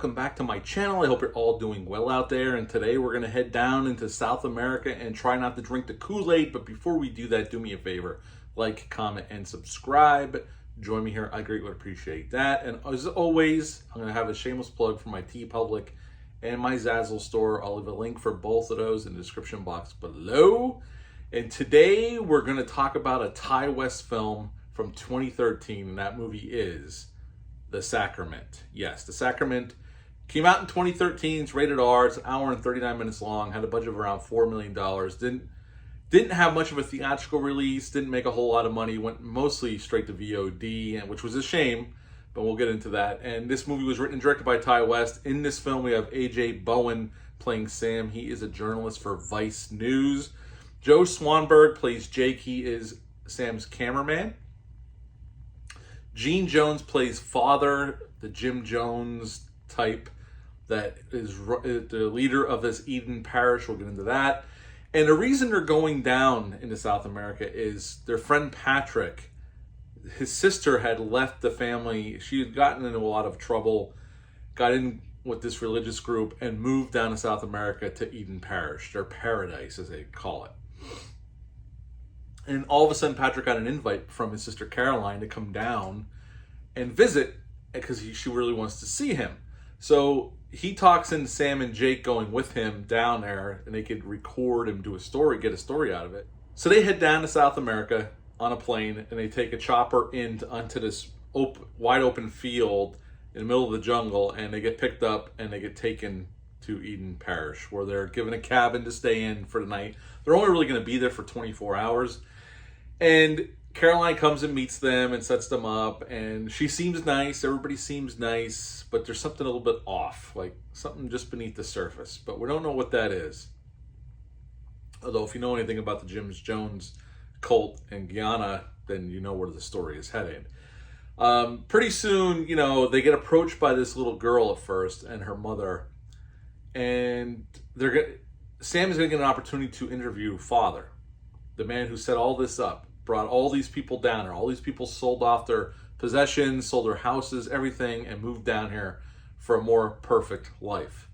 welcome back to my channel. I hope you're all doing well out there, and today we're going to head down into South America and try not to drink the Kool-Aid. But before we do that, do me a favor, like, comment, and subscribe. Join me here, I greatly would appreciate that. And as always, I'm going to have a shameless plug for my TeePublic and my Zazzle store. I'll leave a link for both of those in the description box below. And today we're going to talk about a Ti West film from 2013, and that movie is The Sacrament. Yes, The Sacrament came out in 2013. It's rated R. It's an hour and 39 minutes long. Had a budget of around $4 million. Didn't have much of a theatrical release. Didn't make a whole lot of money. Went mostly straight to VOD, which was a shame, but we'll get into that. And this movie was written and directed by Ti West. In this film, we have A.J. Bowen playing Sam. He is a journalist for Vice News. Joe Swanberg plays Jake. He is Sam's cameraman. Gene Jones plays Father, the Jim Jones type that is the leader of this Eden parish. We'll get into that. And the reason they're going down into South America is their friend Patrick, his sister had left the family. She had gotten into a lot of trouble, got in with this religious group, and moved down to South America to Eden Parish, their paradise as they call it. And all of a sudden, Patrick got an invite from his sister Caroline to come down and visit because she really wants to see him. So he talks in Sam and Jake going with him down there, and they could record and do a story, get a story out of it. So they head down to South America on a plane, and they take a chopper onto this wide open field in the middle of the jungle, and they get picked up and they get taken to Eden Parish, where they're given a cabin to stay in for the night. They're only really going to be there for 24 hours. And Caroline comes and meets them and sets them up, and she seems nice. Everybody seems nice, but there's something a little bit off, like something just beneath the surface. But we don't know what that is. Although if you know anything about the Jim Jones cult in Guyana, then you know where the story is headed. Pretty soon, they get approached by this little girl at first and her mother, and Sam is going to get an opportunity to interview Father, the man who set all this up, brought all these people down here. All these people sold off their possessions, sold their houses, everything, and moved down here for a more perfect life.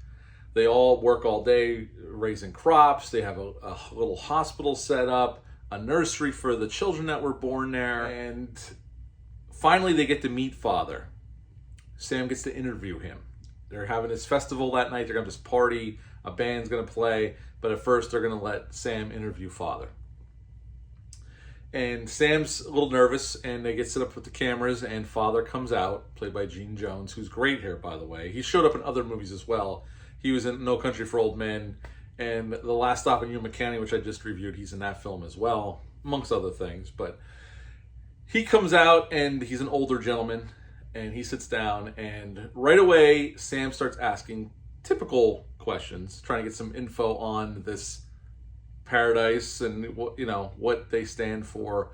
They all work all day raising crops. They have a little hospital set up, a nursery for the children that were born there, and finally they get to meet Father. Sam gets to interview him. They're having this festival that night. They're going to have this party. A band's going to play, but at first they're going to let Sam interview Father. And Sam's a little nervous, and they get set up with the cameras, and Father comes out, played by Gene Jones, who's great here, by the way. He showed up in other movies as well. He was in No Country for Old Men, and The Last Stop in Yuma County, which I just reviewed. He's in that film as well, amongst other things. But he comes out, and he's an older gentleman, and he sits down, and right away, Sam starts asking typical questions, trying to get some info on this paradise and what they stand for.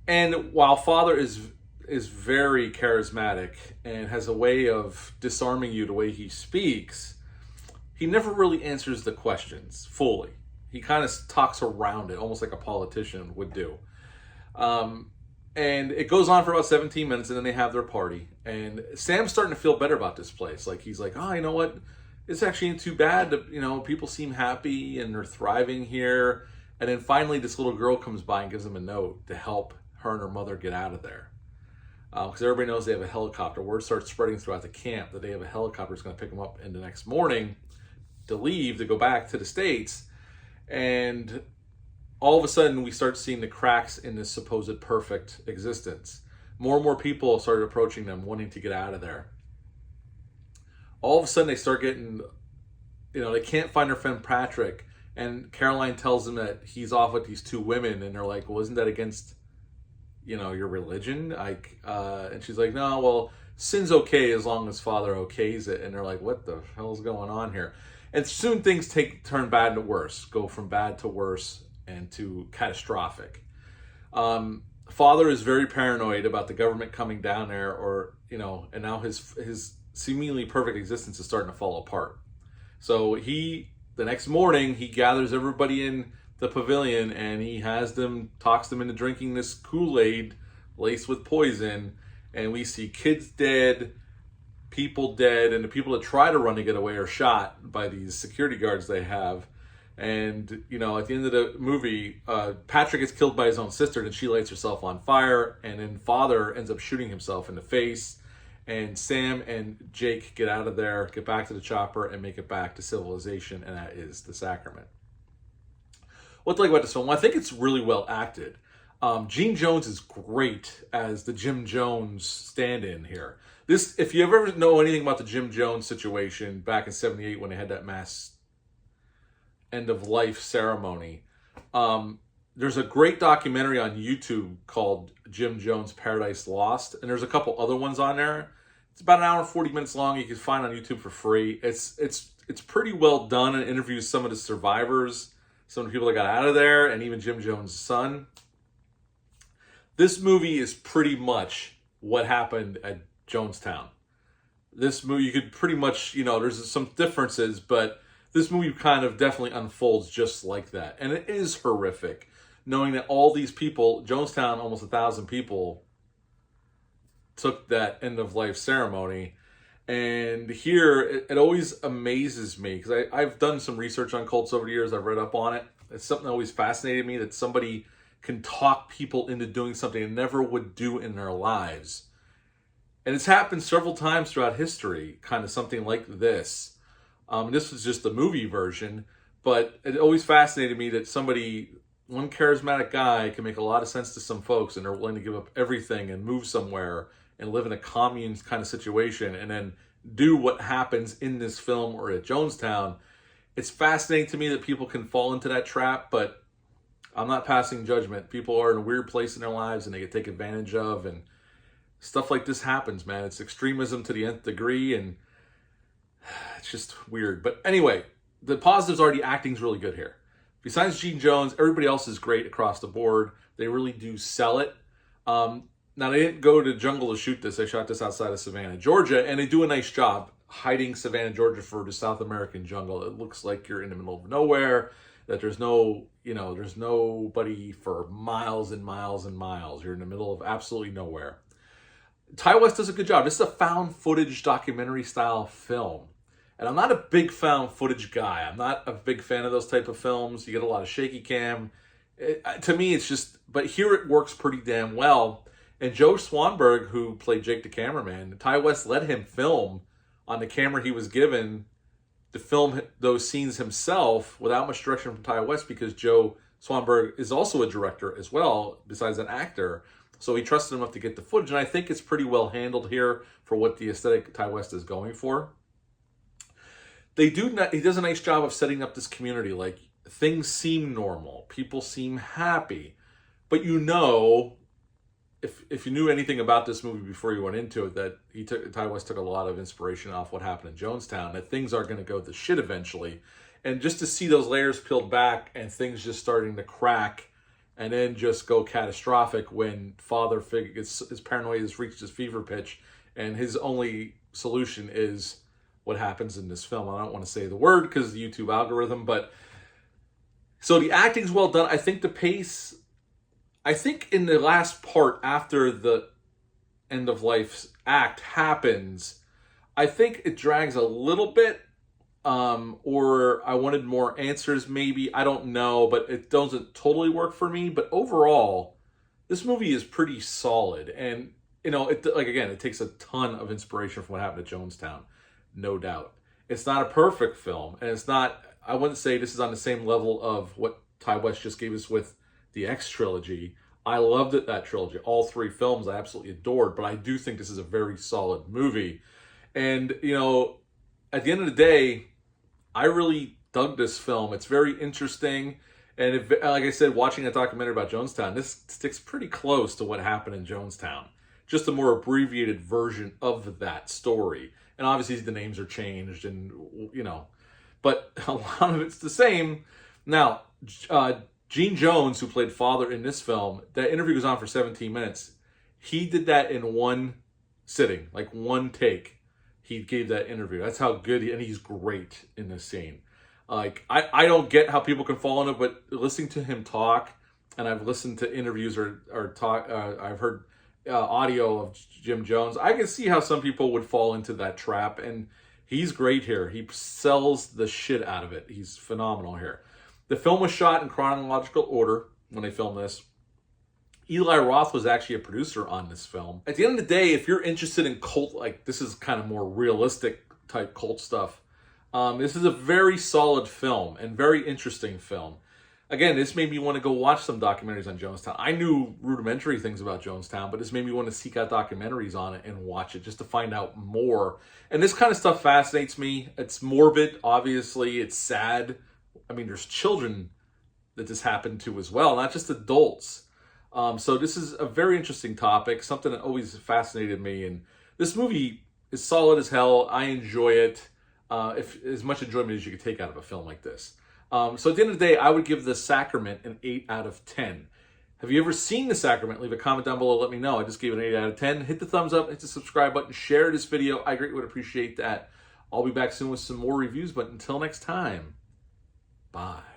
And while Father is very charismatic and has a way of disarming you the way he speaks, he never really answers the questions fully. He kind of talks around it, almost like a politician would do. And it goes on for about 17 minutes, and then they have their party. And Sam's starting to feel better about this place. Like, he's like, oh, you know what? It's actually ain't too bad. People seem happy and they're thriving here. And then finally, this little girl comes by and gives them a note to help her and her mother get out of there. Because everybody knows they have a helicopter. Word starts spreading throughout the camp that they have a helicopter that's going to pick them up in the next morning to leave, to go back to the States. And all of a sudden, we start seeing the cracks in this supposed perfect existence. More and more people started approaching them, wanting to get out of there. All of a sudden, they start getting, they can't find their friend Patrick. And Caroline tells them that he's off with these two women. And they're like, well, isn't that against, your religion? And she's like, no, well, sin's okay as long as Father okays it. And they're like, what the hell's going on here? And soon things turn bad to worse, go from bad to worse and to catastrophic. Father is very paranoid about the government coming down there, and now his seemingly perfect existence is starting to fall apart. So the next morning, he gathers everybody in the pavilion, and he talks them into drinking this Kool-Aid laced with poison. And we see kids dead, people dead, and the people that try to run to get away are shot by these security guards they have. And you know, at the end of the movie, Patrick gets killed by his own sister, and she lights herself on fire. And then father ends up shooting himself in the face. And Sam and Jake get out of there, get back to the chopper, and make it back to civilization, and that is the Sacrament. What to like about this film? Well, I think it's really well acted. Gene Jones is great as the Jim Jones stand-in here. This, if you ever know anything about the Jim Jones situation back in '78 when they had that mass end-of-life ceremony, there's a great documentary on YouTube called Jim Jones Paradise Lost, and there's a couple other ones on there. It's about an hour and 40 minutes long. You can find on YouTube for free. It's pretty well done, and interviews some of the survivors, some of the people that got out of there, and even Jim Jones' son. This movie is pretty much what happened at Jonestown. This movie, you could pretty much, you know, there's some differences, but this movie kind of definitely unfolds just like that. And it is horrific, knowing that all these people, Jonestown, almost 1,000 people, took that end-of-life ceremony. And here, it always amazes me, because I've done some research on cults over the years. I've read up on it. It's something that always fascinated me, that somebody can talk people into doing something they never would do in their lives. And it's happened several times throughout history, kind of something like this. This was just the movie version, but it always fascinated me that one charismatic guy can make a lot of sense to some folks, and they're willing to give up everything and move somewhere and live in a commune kind of situation, and then do what happens in this film or at Jonestown. It's fascinating to me that people can fall into that trap, but I'm not passing judgment. People are in a weird place in their lives, and they get taken advantage of, and stuff like this happens, man. It's extremism to the nth degree, and it's just weird. But anyway, the positives are the acting's really good here. Besides Gene Jones, everybody else is great across the board. They really do sell it. Now, they didn't go to the jungle to shoot this. They shot this outside of Savannah, Georgia, and they do a nice job hiding Savannah, Georgia for the South American jungle. It looks like you're in the middle of nowhere, that there's there's nobody for miles and miles and miles. You're in the middle of absolutely nowhere. Ty West does a good job. This is a found footage documentary style film. And I'm not a big found footage guy. I'm not a big fan of those type of films. You get a lot of shaky cam. To me, it's just, but here it works pretty damn well. And Joe Swanberg, who played Jake the cameraman, Ty West let him film on the camera he was given to film those scenes himself without much direction from Ty West, because Joe Swanberg is also a director as well, besides an actor. So he trusted him enough to get the footage, and I think it's pretty well handled here for what the aesthetic Ty West is going for. He does a nice job of setting up this community. Like, things seem normal, people seem happy, but you know, if you knew anything about this movie before you went into it, that Ty West took a lot of inspiration off what happened in Jonestown, that things are going to go to shit eventually. And just to see those layers peeled back and things just starting to crack and then just go catastrophic when father his paranoia has reached its fever pitch, and his only solution is what happens in this film. I don't want to say the word because of the YouTube algorithm, but so the acting's well done. I think the pace, I think in the last part after the end of life act happens, I think it drags a little bit, or I wanted more answers maybe. I don't know, but it doesn't totally work for me. But overall, this movie is pretty solid. And, you know, it takes a ton of inspiration from what happened at Jonestown, no doubt. It's not a perfect film, and it's not, I wouldn't say this is on the same level of what Ty West just gave us with the X trilogy. I loved that trilogy. All three films I absolutely adored, but I do think this is a very solid movie. And, you know, at the end of the day, I really dug this film. It's very interesting. And like I said, watching a documentary about Jonestown, this sticks pretty close to what happened in Jonestown. Just a more abbreviated version of that story. And obviously the names are changed and, you know, but a lot of it's the same. Now, Gene Jones, who played father in this film, that interview goes on for 17 minutes. He did that in one sitting, like one take. He gave that interview. That's how good and he's great in this scene. Like, I don't get how people can fall in it, but listening to him talk, and I've listened to interviews or talk, I've heard audio of Jim Jones. I can see how some people would fall into that trap, and he's great here. He sells the shit out of it. He's phenomenal here. The film was shot in chronological order when they filmed this. Eli Roth was actually a producer on this film. At the end of the day, if you're interested in cult, like this is kind of more realistic type cult stuff, this is a very solid film and very interesting film. Again, this made me want to go watch some documentaries on Jonestown. I knew rudimentary things about Jonestown, but this made me want to seek out documentaries on it and watch it just to find out more. And this kind of stuff fascinates me. It's morbid, obviously. It's sad. I mean, there's children that this happened to as well, not just adults. So this is a very interesting topic, something that always fascinated me. And this movie is solid as hell. I enjoy it. If as much enjoyment as you could take out of a film like this. So at the end of the day, I would give The Sacrament an 8 out of 10. Have you ever seen The Sacrament? Leave a comment down below. Let me know. I just gave it an 8 out of 10. Hit the thumbs up. Hit the subscribe button. Share this video. I greatly would appreciate that. I'll be back soon with some more reviews. But until next time, bye.